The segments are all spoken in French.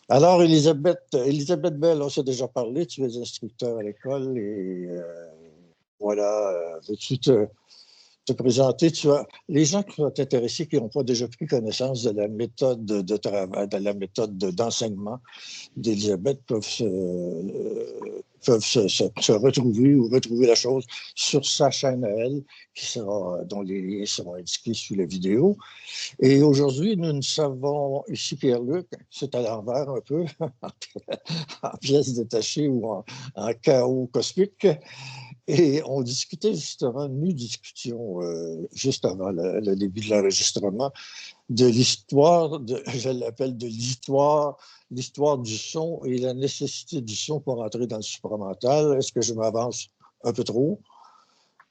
Alors, Elisabeth Bell, on s'est déjà parlé, tu es instructeur à l'école et voilà, veux-tu te présenter? Les gens qui sont intéressés, qui n'ont pas déjà pris connaissance de la méthode de travail, de la méthode d'enseignement d'Elisabeth peuvent se retrouver ou retrouver la chose sur sa chaîne à elle, dont les liens seront indiqués sous la vidéo. Et aujourd'hui, nous savons, ici Pierre-Luc, c'est à l'envers un peu, en pièces détachées ou en chaos cosmique. Et on discutait justement, nous discutions juste avant le début de l'enregistrement, de l'histoire, je l'appelle de l'histoire du son et la nécessité du son pour entrer dans le supramental. Est-ce que je m'avance un peu trop?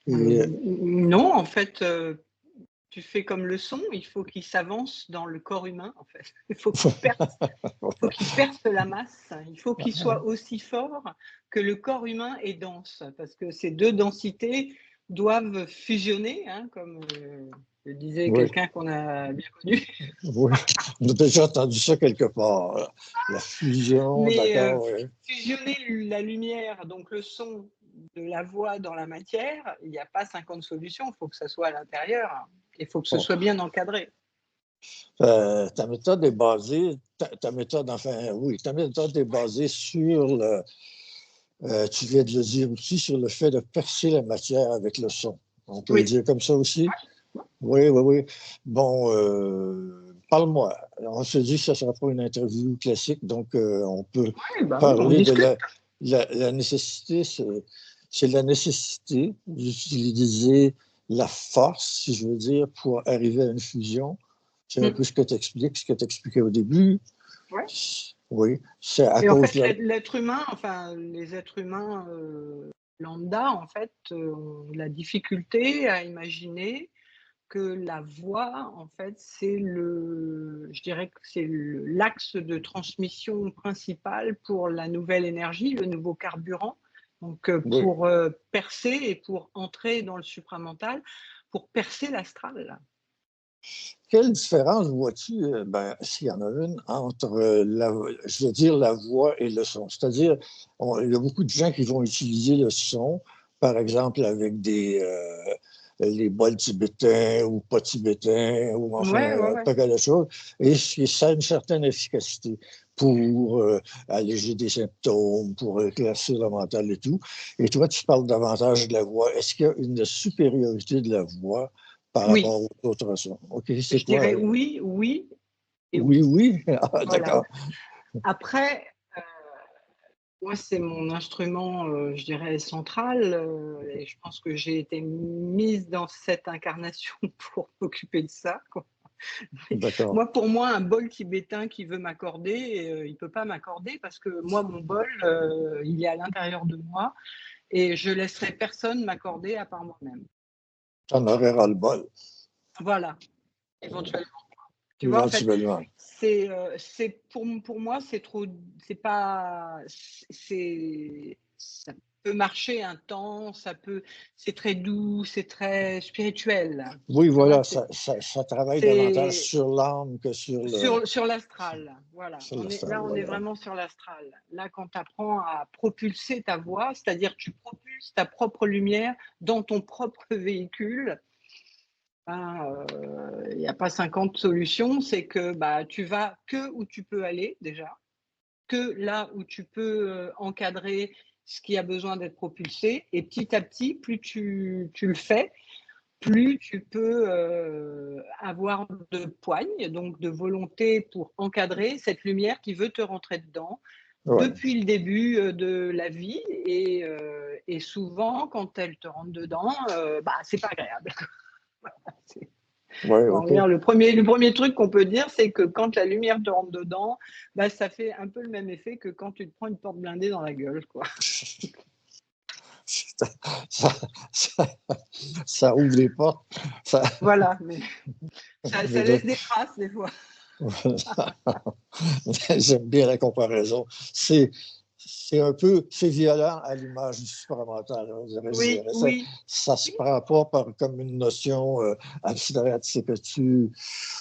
Non, en fait, tu fais comme le son, il faut qu'il s'avance dans le corps humain, en fait. Il faut qu'il perce la masse, il faut qu'il soit aussi fort que le corps humain est dense, parce que ces deux densités doivent fusionner, hein, comme le disait quelqu'un qu'on a bien connu. Oui, on a déjà entendu ça quelque part. La fusion, d'accord. Fusionner la lumière, donc le son de la voix dans la matière, il n'y a pas 50 solutions, il faut que ça soit à l'intérieur. Il faut que ce soit bien encadré. Ta méthode est basée, ta méthode est basée sur tu viens de le dire aussi, sur le fait de percer la matière avec le son. On peut le dire comme ça aussi? Oui, oui, oui. Bon, parle-moi. On se dit que ça ne sera pas une interview classique, donc on peut parler de la nécessité, c'est la nécessité d'utiliser la force, si je veux dire, pour arriver à une fusion. C'est un peu ce que tu expliques, ce que tu expliquais au début. Oui, c'est à cause de l'être humain, enfin, les êtres humains lambda, en fait, ont la difficulté à imaginer que la voix, en fait, je dirais que c'est l'axe de transmission principal pour la nouvelle énergie, le nouveau carburant. Donc, pour percer et pour entrer dans le supramental, pour percer l'astral. Quelle différence vois-tu, s'il y en a une, entre la voix et le son? C'est-à-dire, il y a beaucoup de gens qui vont utiliser le son, par exemple, avec les bols tibétains ou pas tibétains, ou enfin, pas quelque chose, et ça a une certaine efficacité pour alléger des symptômes, pour éclaircir le mental et tout. Et toi, tu parles davantage de la voix. Est-ce qu'il y a une supériorité de la voix par rapport aux autres sons? OK, c'est quoi? Je dirais oui, oui. Et oui, oui. Ah, voilà. D'accord. Après, moi, c'est mon instrument, je dirais, central. Et je pense que j'ai été mise dans cette incarnation pour m'occuper de ça, quoi. Moi, pour moi, un bol tibétain qui veut m'accorder, il ne peut pas m'accorder parce que moi, mon bol, il est à l'intérieur de moi et je ne laisserai personne m'accorder à part moi-même. Tu en aurais ras le bol. Voilà, éventuellement. Tu vois, en fait, pour moi, c'est trop, c'est pas, ça peut marcher un temps, c'est très doux, c'est très spirituel. Oui, voilà, ça travaille davantage sur l'âme que sur l'astral. Voilà. On est vraiment sur l'astral. Là, quand tu apprends à propulser ta voix, c'est-à-dire tu propulses ta propre lumière dans ton propre véhicule. Il n'y a pas 50 solutions, c'est que tu vas que où tu peux aller déjà, que là où tu peux encadrer ce qui a besoin d'être propulsé, et petit à petit, plus tu le fais, plus tu peux avoir de poigne, donc de volonté pour encadrer cette lumière qui veut te rentrer dedans depuis le début de la vie, et souvent, quand elle te rentre dedans, c'est pas agréable. Le premier truc qu'on peut dire, c'est que quand la lumière te rentre dedans, ça fait un peu le même effet que quand tu te prends une porte blindée dans la gueule, quoi. Ça ouvre les portes. Voilà, mais ça laisse des traces des fois. J'aime bien la comparaison. C'est c'est un peu, c'est violent à l'image du supramental. Oui, oui. Ça se prend pas comme une notion abstraite. C'est que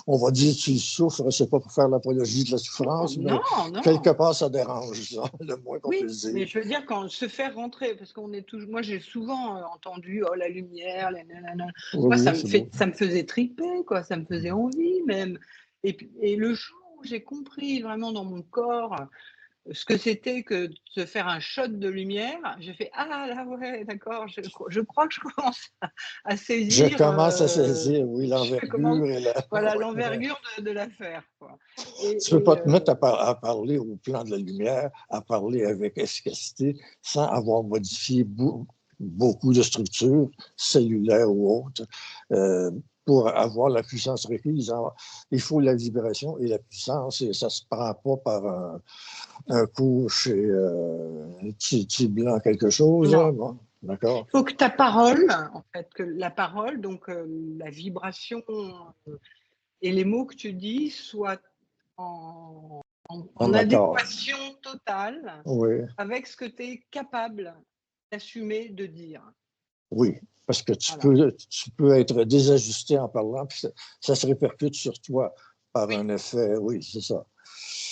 on va dire, tu souffres, c'est pas pour faire l'apologie de la souffrance, mais Non, non. quelque part, ça dérange, ça, le moins qu'on Oui, puisse dire. mais je veux dire, quand se faire rentrer, parce qu'on est toujours. Moi, j'ai souvent entendu, oh, la lumière, les nanana. Moi, Oui, ça me faisait triper, quoi. Ça me faisait envie, même. Et le jour où j'ai compris vraiment dans mon corps ce que c'était que de se faire un shot de lumière, j'ai fait ah là ouais d'accord, je crois que je commence à je saisir commence à saisir, oui, l'envergure et la... voilà oui. l'envergure de l'affaire, quoi. Tu ne peux pas te mettre à parler au plan de la lumière, à parler avec efficacité, sans avoir modifié beaucoup de structures cellulaires ou autres. Pour avoir la puissance requise, il faut la vibration et la puissance, et ça ne se prend pas par un coup chez Tiblan quelque chose. Non. Bon, d'accord. Il faut que ta parole, en fait, que la parole, donc la vibration et les mots que tu dis soient en Accord. adéquation totale Oui. avec ce que tu es capable d'assumer de dire. Oui, parce que Voilà. tu peux être désajusté en parlant, puis ça se répercute sur toi par un effet. Oui, c'est ça.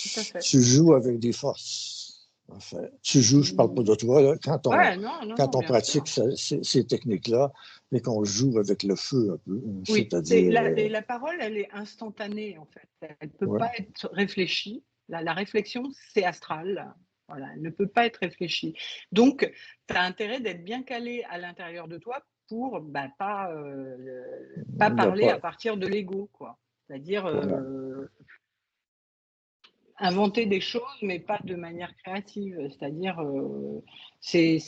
Tout à fait. Tu joues avec des forces. En fait. Tu joues, je ne parle pas de toi, là, quand on pratique ces techniques-là, mais qu'on joue avec le feu un peu. Oui, C'est-à-dire. la parole, elle est instantanée, en fait. Elle ne peut Ouais. pas être réfléchie. La réflexion, c'est astral. Voilà, elle ne peut pas être réfléchie. Donc, tu as intérêt d'être bien calé à l'intérieur de toi pour pas parler à partir de l'ego, quoi. C'est-à-dire Voilà. inventer des choses, mais pas de manière créative. C'est-à-dire, c'est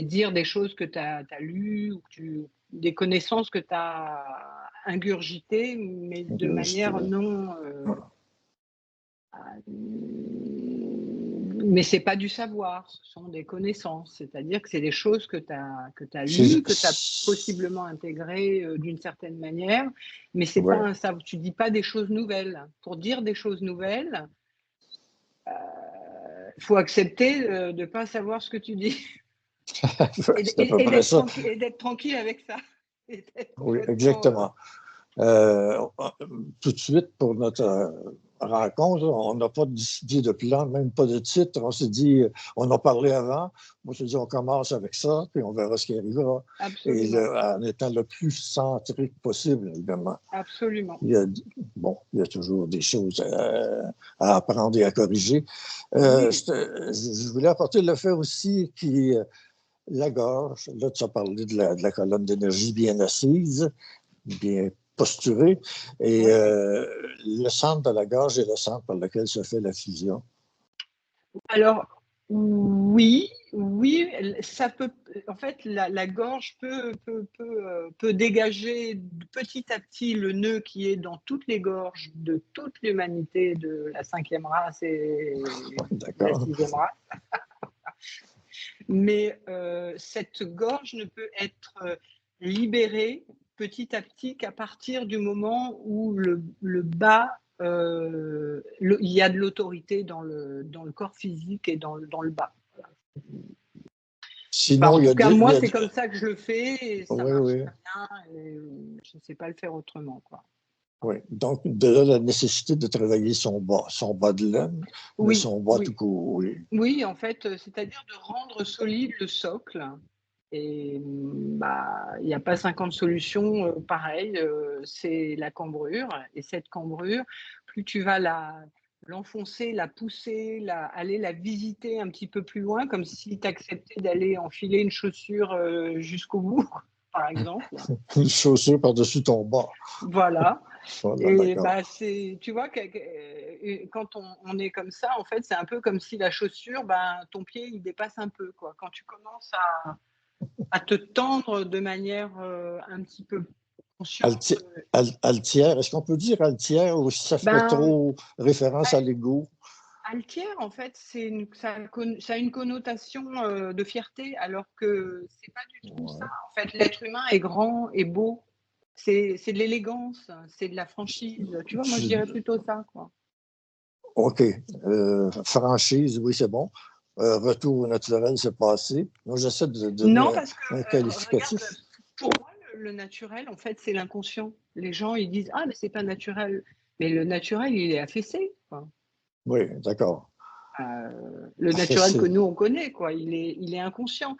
dire des choses que tu as lues, ou des connaissances que tu as ingurgitées, mais de manière non. Mais ce n'est pas du savoir, ce sont des connaissances. C'est-à-dire que c'est des choses que tu as lues, que tu as possiblement intégrées d'une certaine manière, mais c'est pas un savoir. Tu ne dis pas des choses nouvelles. Pour dire des choses nouvelles, il faut accepter de ne pas savoir ce que tu dis. Et d'être tranquille avec ça. Oui, exactement. Tout de suite, pour notre rencontre, on n'a pas décidé de plan, même pas de titre. On s'est dit, on a parlé avant. Moi, je me dit, on commence avec ça, puis on verra ce qui arrivera. Absolument. Et en étant le plus centrique possible, évidemment. Absolument. Il y a toujours des choses à apprendre et à corriger. Oui. Je voulais apporter le fait aussi que la gorge, là, tu as parlé de la colonne d'énergie bien assise, bien posturée, et le centre de la gorge est le centre par lequel se fait la fusion. Alors, oui, ça peut. En fait, la gorge peut dégager petit à petit le nœud qui est dans toutes les gorges de toute l'humanité, de la 5e race et de la 6e race. Mais cette gorge ne peut être libérée petit à petit qu'à partir du moment où le bas, il y a de l'autorité dans le corps physique et dans le bas. Sinon, en tout cas, moi, c'est comme ça que je le fais et ça marche très bien. Et je ne sais pas le faire autrement, quoi. Oui, donc de là la nécessité de travailler son bas de laine, mais son bas tout court, oui. Oui, en fait, c'est-à-dire de rendre solide le socle. Et il n'y a pas 50 solutions pareilles, c'est la cambrure. Et cette cambrure, plus tu vas l'enfoncer, la pousser, aller la visiter un petit peu plus loin, comme si tu acceptais d'aller enfiler une chaussure jusqu'au bout, par exemple. Une chaussure par-dessus ton bas. Voilà. Voilà, et tu vois, quand on est comme ça, en fait, c'est un peu comme si la chaussure, ton pied, il dépasse un peu, quoi. Quand tu commences à te tendre de manière un petit peu consciente. Altière, est-ce qu'on peut dire altière ou ça fait trop référence à l'ego? Altière, en fait, ça a une connotation de fierté, alors que c'est pas du tout ça. En fait, l'être humain est grand et beau. C'est de l'élégance, c'est de la franchise. Tu vois, moi, je dirais plutôt ça, quoi. OK. Franchise, oui, c'est bon. retour au naturel, c'est passé. Moi, j'essaie de donner Non, parce que, un regarde, qualificatif. pour moi, le naturel, en fait, c'est l'inconscient. Les gens, ils disent, ah, mais c'est pas naturel. Mais le naturel, il est affaissé, quoi. Oui, d'accord. Le naturel que Facile. nous, on connaît, quoi. Il est inconscient.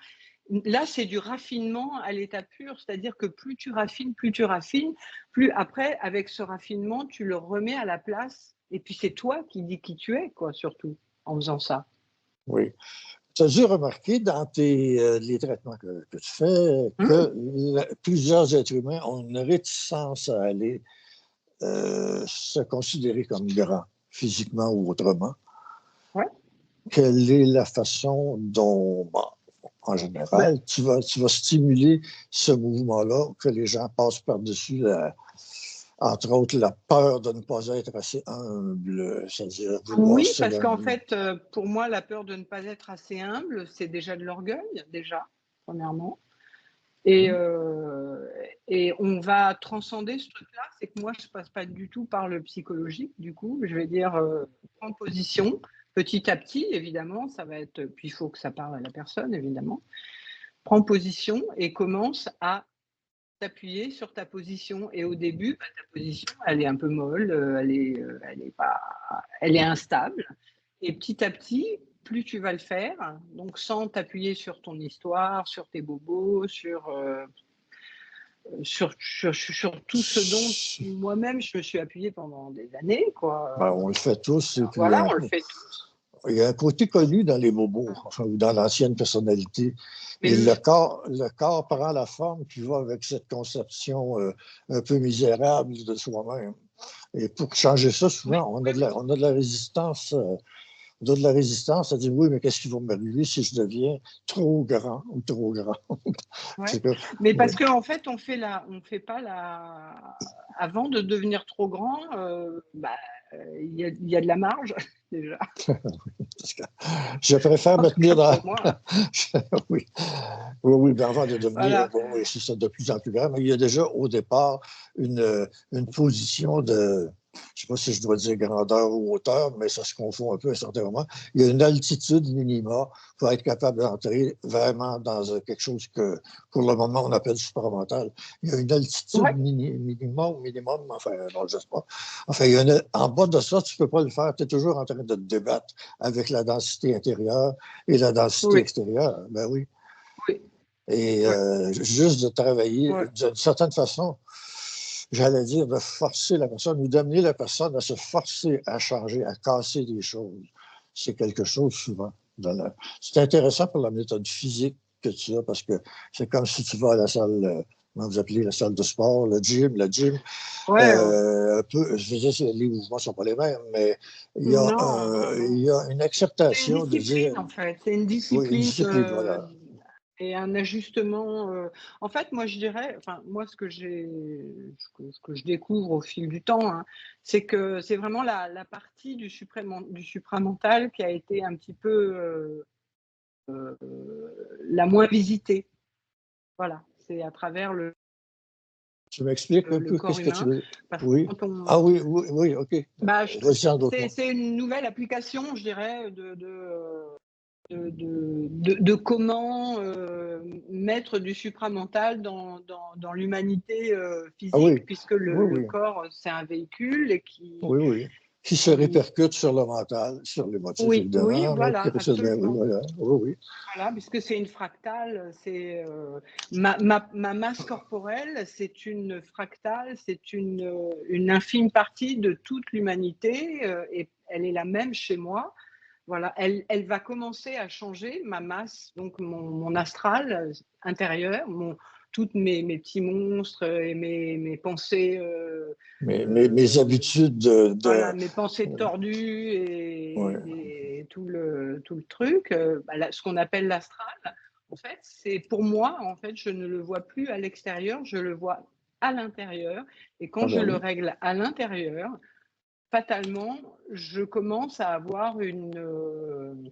Là, c'est du raffinement à l'état pur, c'est-à-dire que plus tu raffines, plus après, avec ce raffinement, tu le remets à la place. Et puis, c'est toi qui dis qui tu es, quoi, surtout, en faisant ça. Oui. Tu as dû remarquer dans les traitements que tu fais Hum. que plusieurs êtres humains ont une réticence à aller se considérer comme grands, physiquement ou autrement. Ouais. Quelle est la façon dont, bon, en Ben, général, tu vas stimuler ce mouvement-là, que les gens passent par-dessus, entre autres, la peur de ne pas être assez humble, c'est-à-dire vouloir oui, parce qu'en s'éloigner. fait, pour moi, la peur de ne pas être assez humble, c'est déjà de l'orgueil, déjà, premièrement. Et, Hein? euh, et on va transcender ce truc-là, c'est que moi, je ne passe pas du tout par le psychologique, du coup, je vais dire, prends position, petit à petit, évidemment, ça va être, puis il faut que ça parle à la personne, évidemment. Prends position et commence à t'appuyer sur ta position. Et au début, ta position, elle est un peu molle, elle est instable. Et petit à petit, plus tu vas le faire, donc sans t'appuyer sur ton histoire, sur tes bobos, sur tout ce dont moi-même je me suis appuyée pendant des années, Ben, quoi. on le fait tous, et puis Voilà, on le fait tous. il y a un côté connu dans les bobos, enfin, ou dans l'ancienne personnalité. Mais Et le corps prend la forme qui va avec cette conception un peu misérable de soi-même. Et pour changer ça, oui, souvent, on a de la résistance. On a de la résistance à dire oui, mais qu'est-ce qui va m'arriver si je deviens trop grand ou trop grand? ouais. C'est que, Mais oui. parce qu'en fait, on fait pas avant de devenir trop grand, il y a de la marge déjà. Parce que je préfère En me tout cas tenir dans. pour moi. Oui, oui, oui, mais avant de devenir, Voilà. bon, oui, c'est ça, de plus en plus grand, mais il y a déjà au départ une position de, je ne sais pas si je dois dire grandeur ou hauteur, mais ça se confond un peu à un certain moment. Il y a une altitude minima pour être capable d'entrer vraiment dans quelque chose que, pour le moment, on appelle supramental. Il y a une altitude Ouais. minima ou minimum, enfin, non, je ne sais pas. Enfin, en bas de ça, tu ne peux pas le faire. Tu es toujours en train de te débattre avec la densité intérieure et la densité Oui. extérieure. Ben oui. Oui. Et Ouais. juste de travailler Ouais. d'une certaine façon, j'allais dire, de forcer la personne ou d'amener la personne à se forcer à changer, à casser des choses. C'est quelque chose souvent. C'est intéressant pour la méthode physique que tu as parce que c'est comme si tu vas à la salle, comment vous appelez la salle de sport, le gym. Ouais. Un peu, je veux dire, les mouvements ne sont pas les mêmes, mais Non, non, il non. y a une C'est une acceptation de dire, discipline en fait. C'est une oui, une discipline discipline, voilà. et un ajustement. En fait, moi je dirais, enfin moi ce que je découvre au fil du temps, hein, c'est que c'est vraiment la partie du supramental qui a été un petit peu la moins visitée. Voilà, c'est à travers Tu m'expliques un le peu corps qu'est-ce que tu humain, veux? parce que Oui. quand on, Ah oui, oui, oui, OK. bah, Vas-y en d'autres mots. c'est une nouvelle application, je dirais, de comment mettre du supramental dans l'humanité Ah physique, oui, puisque oui, le oui, corps, c'est un véhicule et oui, oui. Qui se qui... répercute sur le mental, sur l'émotif, Oui, oui, évidemment, mais voilà, oui, absolument. voilà. Oui, oui. Voilà, puisque c'est une fractale, c'est ma masse corporelle, c'est une fractale, c'est une infime partie de toute l'humanité et elle est la même chez moi. Voilà, elle va commencer à changer ma masse, donc mon astral intérieur, toutes mes petits monstres et mes pensées, Mes euh, habitudes voilà, mes pensées euh, tordues ouais. et tout le truc, ce qu'on appelle l'astral, en fait, c'est pour moi, en fait, je ne le vois plus à l'extérieur, je le vois à l'intérieur. Et quand Ah je ben le oui. règle à l'intérieur, fatalement, je commence à avoir une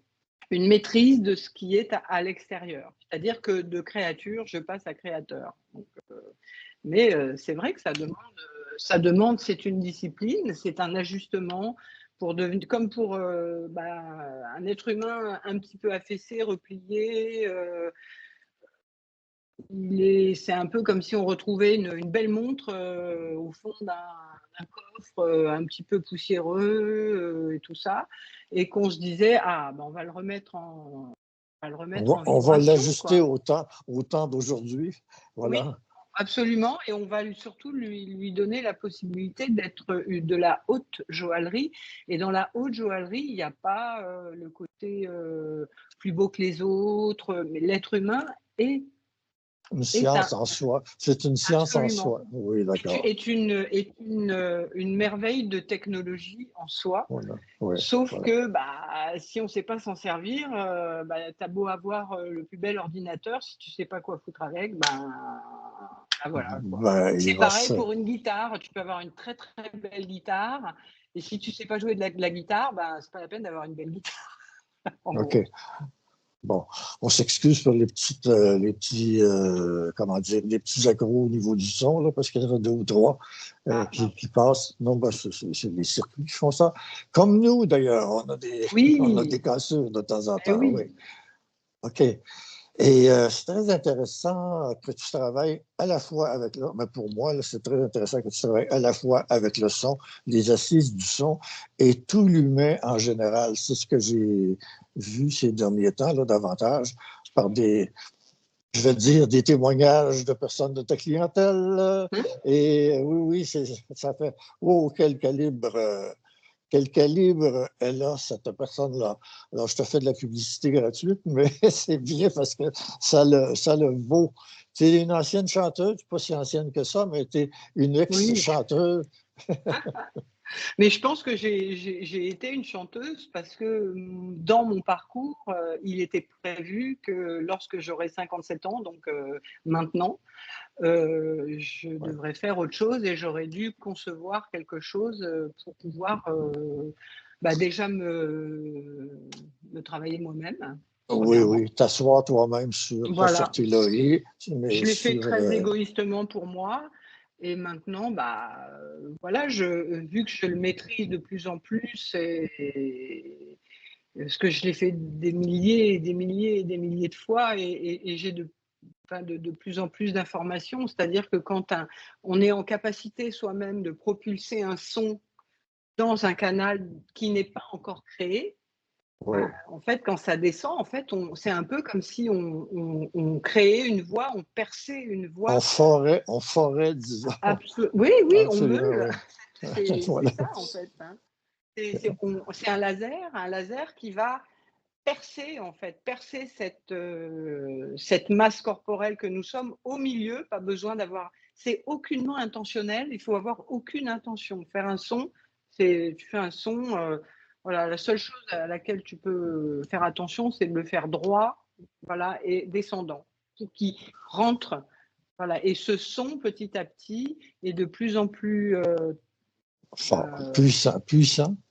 maîtrise de ce qui est à l'extérieur. C'est-à-dire que de créature, je passe à créateur. Donc, mais c'est vrai que ça demande, c'est une discipline, c'est un ajustement pour devenir comme pour un être humain un petit peu affaissé, replié. C'est un peu comme si on retrouvait une belle montre au fond d'un coffre un petit peu poussiéreux et tout ça, et qu'on se disait on va le remettre en On va vibration, l'ajuster quoi. au temps d'aujourd'hui. Oui, Voilà. absolument, et on va surtout lui donner la possibilité d'être de la haute joaillerie. Et dans la haute joaillerie, il n'y a pas le côté plus beau que les autres, mais l'être humain est Une est un science en soi. C'est une science en absolument soi. Oui, d'accord. est une merveille de technologie en soi. Voilà. Oui, Sauf voilà. que si on ne sait pas s'en servir, tu as beau avoir le plus bel ordinateur, si tu ne sais pas quoi foutre avec, voilà, quoi. Ben, il C'est va pareil se... pour une guitare. Tu peux avoir une très très belle guitare, et si tu ne sais pas jouer de la guitare, c'est pas la peine d'avoir une belle guitare. En OK. gros. Bon, on s'excuse pour les petits, comment dire, les petits accros au niveau du son, là, parce qu'il y en a deux ou trois qui passent. Non, c'est les circuits qui font ça. Comme nous, d'ailleurs, on a des Oui, cassures de temps en temps, oui. oui. OK. Et c'est très intéressant que tu travailles à la fois avec le, mais pour moi, là, c'est très intéressant que tu travailles à la fois avec le son, les assises du son et tout l'humain en général. C'est ce que j'ai vu ces derniers temps, là, davantage, par je vais dire, des témoignages de personnes de ta clientèle. Et oui, ça fait, oh, quel calibre elle a, cette personne-là. Alors, je te fais de la publicité gratuite, mais c'est bien parce que ça le vaut. Tu es une ancienne chanteuse, pas si ancienne que ça, mais tu es une Oui. ex-chanteuse. Mais je pense que j'ai été une chanteuse parce que dans mon parcours, il était prévu que lorsque j'aurai 57 ans, donc maintenant, je Ouais. devrais faire autre chose, et j'aurais dû concevoir quelque chose pour pouvoir déjà me travailler moi-même, Oui, premièrement. oui, t'asseoir toi-même pas sur Voilà. tes lauriers, Je mais l'ai fait sur... très égoïstement pour moi. Et maintenant, voilà, vu que je le maîtrise de plus en plus, parce que je l'ai fait des milliers et des milliers et des milliers de fois, et j'ai de plus en plus d'informations. C'est-à-dire que quand on est en capacité soi-même de propulser un son dans un canal qui n'est pas encore créé, oui. en fait, quand ça descend, en fait, c'est un peu comme si on créait une voix, on perçait une voix. En forêt, disons. Oui, oui, on Absolument, meule. oui. C'est Voilà. ça, en fait, hein. C'est un laser qui va percer, en fait, percer cette masse corporelle que nous sommes au milieu. Pas besoin d'avoir. C'est aucunement intentionnel. Il faut avoir aucune intention. Faire un son, tu fais un son. Voilà, la seule chose à laquelle tu peux faire attention, c'est de le faire droit, voilà, et descendant, qui rentre. Voilà, et ce son, petit à petit, est de plus en plus, Fort, puissant.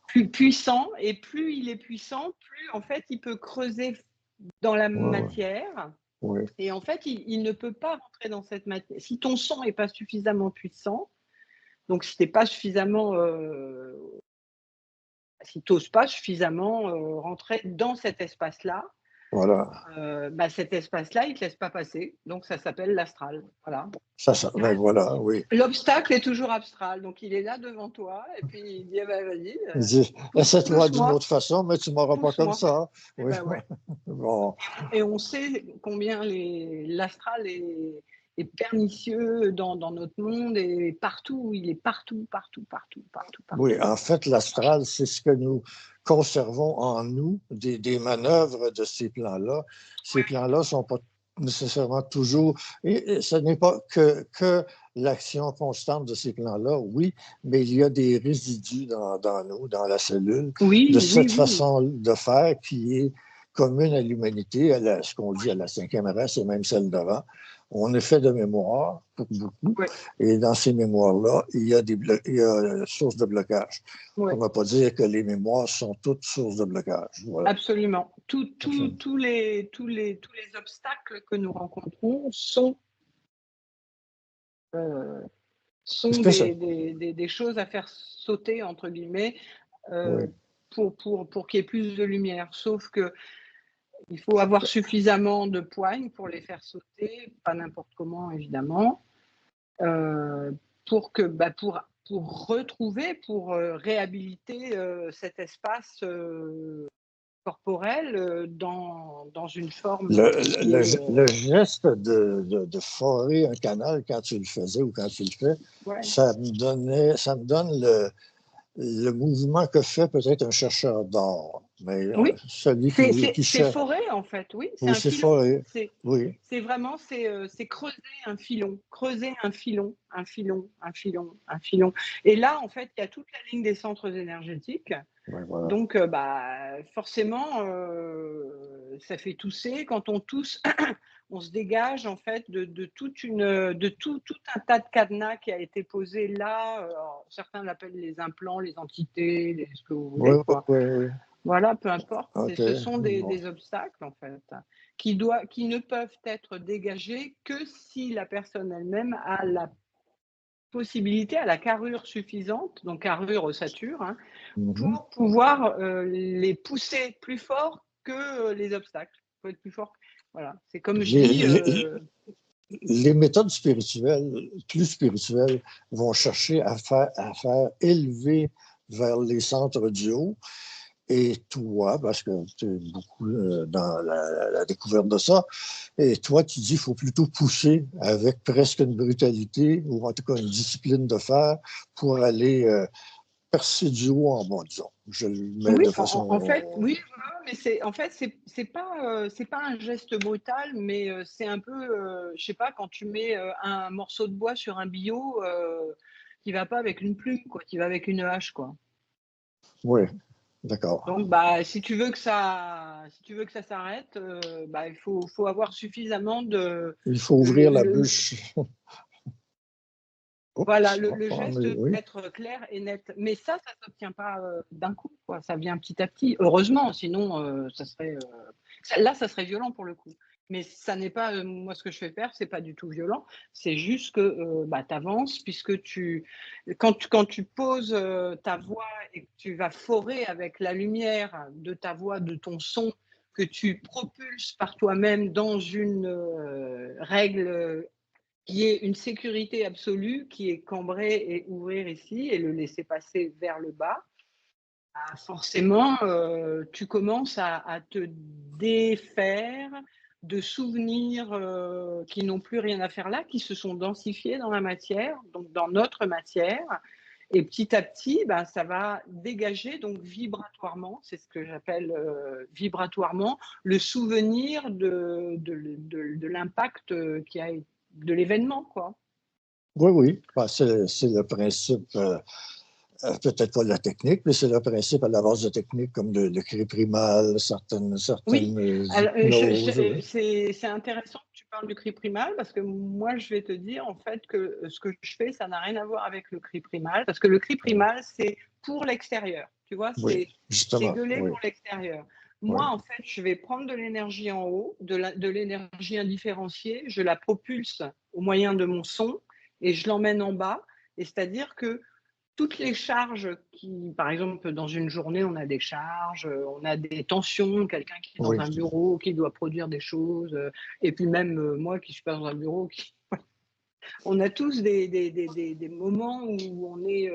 plus puissant, et plus il est puissant, plus en fait il peut creuser dans la Oui, oui, matière, oui. et en fait il ne peut pas rentrer dans cette matière. Si ton son n'est pas suffisamment puissant, donc si tu n'es pas suffisamment, si tu n'oses pas suffisamment rentrer dans cet espace-là, Voilà. cet espace-là, il ne te laisse pas passer. Donc, ça s'appelle l'astral. Voilà. Ben voilà, oui. L'obstacle est toujours astral. Donc, il est là devant toi, et puis il dit vas-y, Il dit, essaie-toi d'une pousse-moi, autre façon, mais tu ne m'auras pas comme pousse-moi. ça. Et Oui. ben ouais. Bon. Et on sait combien l'astral est pernicieux dans notre monde, et partout. Il est partout, partout, partout, partout, Oui, partout. en fait, l'astral, c'est ce que nous conservons en nous, des manœuvres de ces plans-là. Ces plans-là ne sont pas nécessairement toujours, et ce n'est pas que l'action constante de ces plans-là, oui, mais il y a des résidus dans nous, dans la cellule, de Oui, oui, cette oui. façon de faire qui est commune à l'humanité, ce qu'on dit à la cinquième race et même celle d'avant. On est fait de mémoire, pour beaucoup, Ouais, et dans ces mémoires-là, il y a sources de blocage. On ouais. ne va pas dire que les mémoires sont toutes sources de blocage. Voilà. Absolument. Okay. Tous les obstacles que nous rencontrons sont C'est ça. des choses à faire sauter, entre guillemets, Oui. pour qu'il y ait plus de lumière. Sauf que il faut avoir suffisamment de poignes pour les faire sauter, pas n'importe comment évidemment, pour retrouver, pour réhabiliter cet espace corporel dans une forme Le geste de forer un canal quand tu le faisais ou quand tu le fais, ouais. ça me donne le mouvement que fait peut-être un chercheur d'or. Mais Oui, celui qui c'est cherche. foré en fait, oui, c'est Oui, un c'est filon. foré. Oui. C'est vraiment, c'est creuser un filon, creuser un filon, un filon, un filon, un filon. Et là, en fait, il y a toute la ligne des centres énergétiques. Ouais, voilà. Donc, forcément, ça fait tousser. Quand on tousse, on se dégage en fait de tout un tas de cadenas qui a été posé là. Alors, certains l'appellent les implants, les entités, ce que vous voulez, Oui, quoi. oui. Voilà, peu importe. OK. Ce sont Bon. des obstacles en fait qui ne peuvent être dégagés que si la personne elle-même a la possibilité, a la carrure suffisante, donc carrure ossature, hein, pour pouvoir les pousser plus fort que les obstacles. Il faut être plus fort. Voilà, c'est comme je dis. Les méthodes spirituelles, plus spirituelles, vont chercher à faire élever vers les centres du haut. Et toi, parce que tu es beaucoup dans la découverte de ça, et toi, tu dis qu'il faut plutôt pousser avec presque une brutalité, ou en tout cas une discipline de fer, pour aller percer du haut en bas, disons. Je le mets Oui, de façon. en fait, oui, mais c'est pas un geste brutal, mais c'est un peu, je sais pas, quand tu mets un morceau de bois sur un billot qui va pas avec une plume, quoi, qui va avec une hache, quoi. Oui, d'accord. Donc, si tu veux que ça s'arrête, il faut avoir suffisamment de Il faut ouvrir la le bûche. voilà, Oups, le geste doit oui. être clair et net. Mais ça s'obtient pas d'un coup, quoi. Ça vient petit à petit. Heureusement, sinon, ça serait violent pour le coup. Mais ça n'est pas, moi, ce que je fais faire, c'est pas du tout violent. C'est juste que tu avances, puisque quand tu poses ta voix et que tu vas forer avec la lumière de ta voix, de ton son, que tu propulses par toi-même dans une règle qui est une sécurité absolue, qui est cambrer et ouvrir ici et le laisser passer vers le bas, forcément, tu commences à te défaire de souvenirs qui n'ont plus rien à faire là, qui se sont densifiés dans la matière, donc dans notre matière. Et petit à petit, ça va dégager, donc vibratoirement, c'est ce que j'appelle vibratoirement, le souvenir de l'impact qui a été de l'événement, quoi. Oui, oui. C'est le principe, peut-être pas la technique, mais c'est le principe à la base de techniques comme le cri primal, certaines Oui, alors, hypnoses. Oui. c'est intéressant que tu parles du cri primal parce que moi, je vais te dire en fait que ce que je fais, ça n'a rien à voir avec le cri primal parce que le cri primal, c'est pour l'extérieur. Tu vois, Oui, c'est justement. gueuler Oui, pour l'extérieur. oui. Moi, en fait, je vais prendre de l'énergie en haut, de l'énergie indifférenciée, je la propulse au moyen de mon son et je l'emmène en bas. Et c'est-à-dire que toutes les charges qui, par exemple, dans une journée, on a des charges, on a des tensions, quelqu'un qui est dans Oui. un bureau, qui doit produire des choses, et puis même moi qui suis pas dans un bureau, on a tous des moments où on est,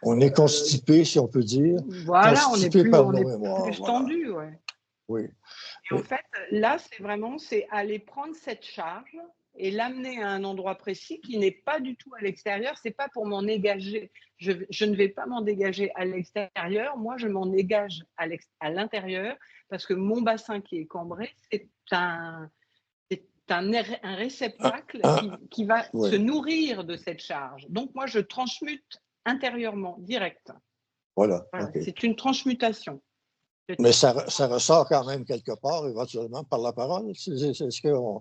On est constipé, si on peut dire, voilà, constipé par on nos est mémoires. plus Voilà. tendu, ouais. Oui, Et en oui, fait, là, c'est aller prendre cette charge et l'amener à un endroit précis qui n'est pas du tout à l'extérieur. C'est pas pour m'en dégager. Je ne vais pas m'en dégager à l'extérieur. Moi, je m'en dégage à l'intérieur parce que mon bassin qui est cambré, c'est un réceptacle qui va se oui. nourrir de cette charge. Donc, moi, je transmute intérieurement, direct. Voilà, Voilà, OK. c'est une transmutation. Mais ça ressort quand même quelque part, éventuellement, par la parole. Est-ce qu'on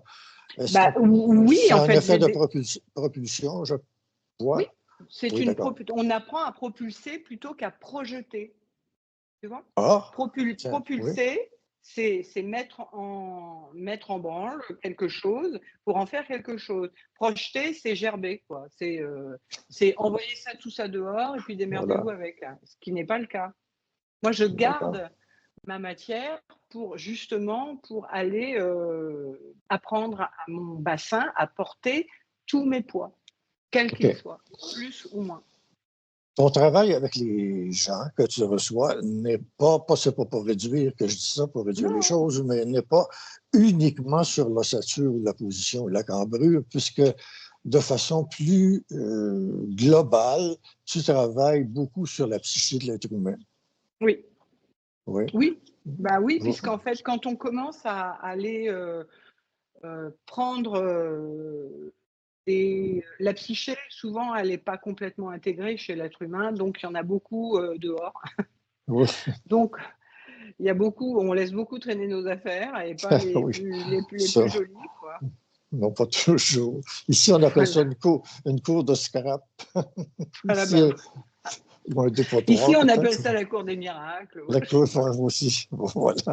Oui, c'est en un fait, effet de propulsion, je oui, vois? c'est Oui, d'accord. on apprend à propulser plutôt qu'à projeter, tu vois? Ah, tiens, oui, Propulser, c'est mettre en branle quelque chose pour en faire quelque chose. Projeter, c'est gerber, quoi. C'est envoyer ça tout ça dehors et puis démerdez-vous voilà. avec, hein, ce qui n'est pas le cas. Moi, je D'accord. garde ma matière pour justement pour aller apprendre à mon bassin à porter tous mes poids, quels qu'ils OK. soient, plus ou moins. Ton travail avec les gens que tu reçois n'est pas, c'est pas pour réduire, que je dis ça pour réduire les Non, choses, mais n'est pas uniquement sur l'ossature ou la position ou la cambrure, puisque de façon plus globale, tu travailles beaucoup sur la psyché de l'être humain. oui, Oui. oui, bah oui, Oui. puisqu'en fait, quand on commence à aller prendre la psyché, souvent, elle n'est pas complètement intégrée chez l'être humain, donc il y en a beaucoup dehors. Oui. Donc, il y a beaucoup, on laisse beaucoup traîner nos affaires et pas les Oui. les Ça, plus jolies, quoi. non, pas toujours. Ici, on appelle ça Voilà. une cour de scrap. Voilà, Ici, bah, ou un ici, dépotoir, on appelle peut-être. ça la cour des miracles. La Je sais cour, pas. moi aussi. Voilà.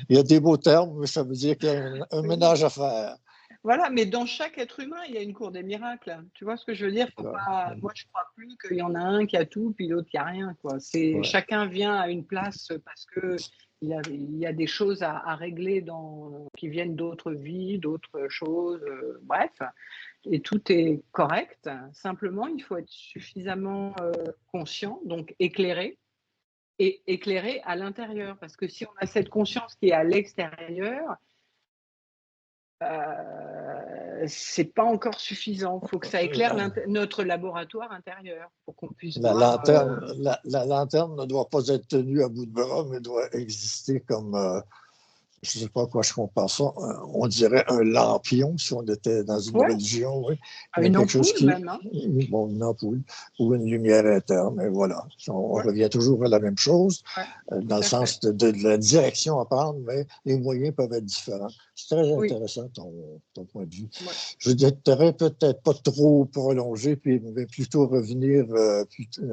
Il y a des beaux termes, mais ça veut dire qu'il y a un Oui. ménage à faire. Voilà, mais dans chaque être humain, il y a une cour des miracles. Tu vois ce que je veux dire? Faut pas, moi, je crois plus qu'il y en a un qui a tout, puis l'autre qui a rien, quoi. C'est Ouais. chacun vient à une place parce que il y a des choses à régler qui viennent d'autres vies, d'autres choses, bref. Et tout est correct. Simplement, il faut être suffisamment conscient, donc éclairé, et éclairé à l'intérieur. Parce que si on a cette conscience qui est à l'extérieur, c'est pas encore suffisant. Il faut que ça éclaire notre laboratoire intérieur pour qu'on puisse La voir. lanterne, la lanterne ne doit pas être tenue à bout de bras, mais doit exister comme, je ne sais pas à quoi je compare ça, on dirait un lampion si on était dans une Ouais, religion, oui, mais une quelque chose ampoule qui, même. Hein. bon, une ampoule ou une lumière interne, et voilà. On Ouais, revient toujours à la même chose, ouais, tout dans le à fait. sens de la direction à prendre, mais les moyens peuvent être différents. C'est très Oui, intéressant ton point de vue. ouais. Je ne t'aurais peut-être pas trop prolongé, puis mais plutôt revenir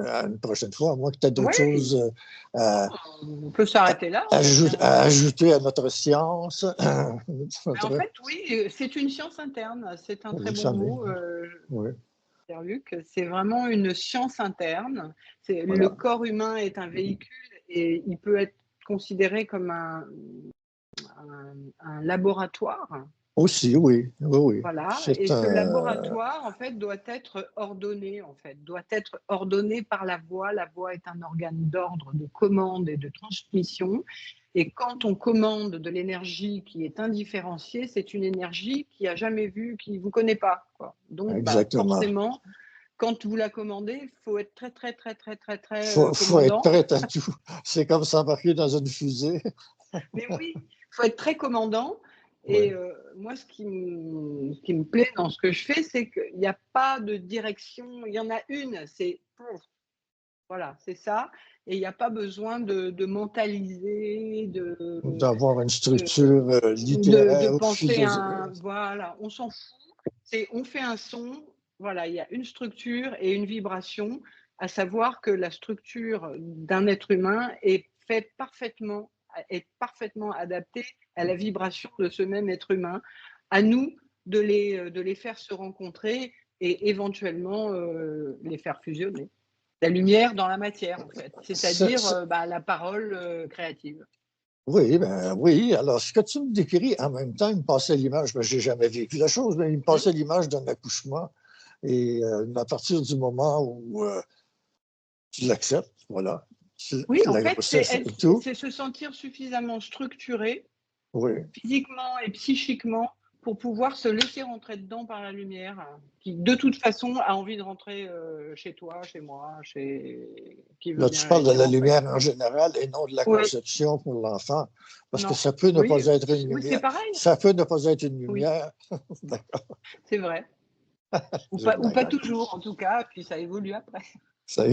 à une prochaine fois, à moins que tu aies d'autres Ouais, choses à, on peut s'arrêter là. On a bien. à ajouter à notre science. Mais en fait, oui, c'est une science interne. C'est un très Oui, bon j'en ai. mot. Oui, Pierre-Luc, c'est vraiment une science interne. Le voilà. corps humain est un véhicule et il peut être considéré comme un laboratoire. Aussi, oui, oui, oui. Voilà, et C'est ce un. laboratoire, en fait, doit être ordonné, doit être ordonné par la voix. La voix est un organe d'ordre, de commande et de transmission. Et quand on commande de l'énergie qui est indifférenciée, c'est une énergie qui a jamais vu, qui vous connaît pas, quoi. Donc, bah, Exactement. forcément, quand vous la commandez, il faut être très, très, très, très, très, très Faut être commandant. prêt à tout. C'est comme s'embarquer dans une fusée. Mais oui, il faut être très commandant. Oui, Et moi, ce qui me plaît dans ce que je fais, c'est qu'il n'y a pas de direction. Il y en a une, c'est voilà, c'est ça. Et il n'y a pas besoin de mentaliser, d'avoir une de, structure de littéraire ou penser à philosophique. un. Voilà, on s'en fout. On fait un son. Voilà, il y a une structure et une vibration, à savoir que la structure d'un être humain est parfaitement adaptée à la vibration de ce même être humain. À nous de les faire se rencontrer et éventuellement les faire fusionner. La lumière dans la matière, en fait, c'est-à-dire la parole créative. Oui, ben oui. Alors, ce que tu me décris, en même temps, il me passait l'image, ben, j'ai jamais vécu la chose, mais il me passait l'image d'un accouchement. Et à partir du moment où tu l'acceptes, voilà, Oui, en la fait, grossesse et tout, c'est se sentir suffisamment structuré, oui, physiquement et psychiquement, pour pouvoir se laisser rentrer dedans par la lumière, qui de toute façon a envie de rentrer chez toi, chez moi, chez qui veut là, tu bien parles de y la rentrer. lumière en général et non de la Oui, conception pour l'enfant, parce que non, ça peut ne oui, pas être une oui, c'est lumière. pareil. Ça peut ne pas être une Oui, lumière. D'accord, c'est vrai. je Ou pas blague. toujours, en tout cas, puis ça évolue après. Ça,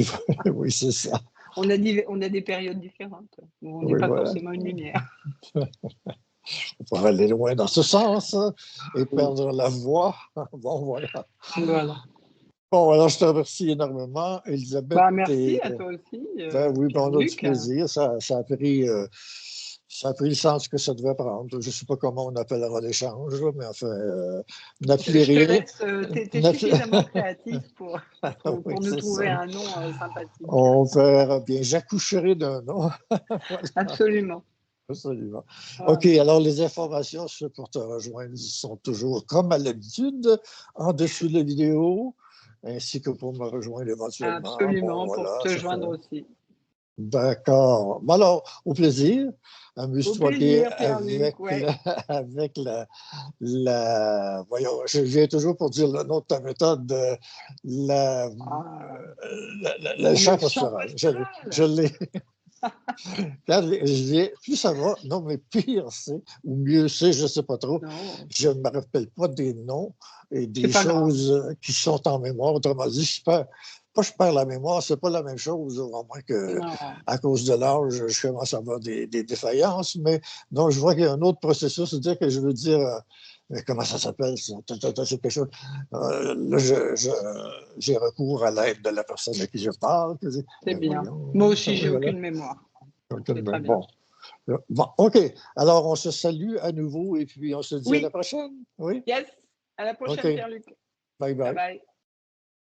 oui, c'est ça. On a des périodes différentes où on n'est Oui, pas voilà. forcément une lumière. On pourrait aller loin dans ce sens hein, et Oui. perdre la voix. Bon, voilà. Voilà. Bon, alors, je te remercie énormément, Elisabeth. Bah, merci Et, à toi aussi, ben oui, ben, on a du Pierre-Luc. plaisir. Ça a pris Ça a pris le sens que ça devait prendre. Je ne sais pas comment on appellera l'échange, là, mais enfin, n'appelez Je te rien. laisse, t'es suffisamment créatif pour Oui, nous c'est trouver ça. un nom sympathique. On verra bien. J'accoucherai d'un nom. Voilà, Absolument. absolument. OK, Voilà. alors les informations pour te rejoindre sont toujours, comme à l'habitude, en dessous de la vidéo, ainsi que pour me rejoindre éventuellement. Bon, Absolument, pour voilà, te ça fait. joindre aussi. D'accord. Bon, alors, au plaisir. Au Amuse-toi bien plaisir, Pierre-Luc, ouais. avec voyons, je viens toujours pour dire le nom de ta méthode, la, Ah, la champ l'immersion postural. Je posturale. l'ai. Quand plus ça va, non, mais pire c'est, ou mieux c'est, je ne sais pas trop. Non, Je ne me rappelle pas des noms et c'est des pas grave. choses qui sont en mémoire. Autrement dit, je perds la mémoire, c'est pas la même chose, au moins que Non. à cause de l'âge, je commence à avoir des défaillances, mais non, je vois qu'il y a un autre processus, c'est-à-dire que je veux dire, comment ça s'appelle, ça? C'est quelque chose. Là, j'ai recours à l'aide de la personne à qui je parle. C'est bien. Voyons, Moi aussi, j'ai voilà. aucune mémoire. C'est très bien. Bon. Bon, OK. Alors, on se salue à nouveau et puis on se dit à la Oui, prochaine. Oui? yes. À la OK. prochaine, Pierre-Luc. Bye Bye bye. bye.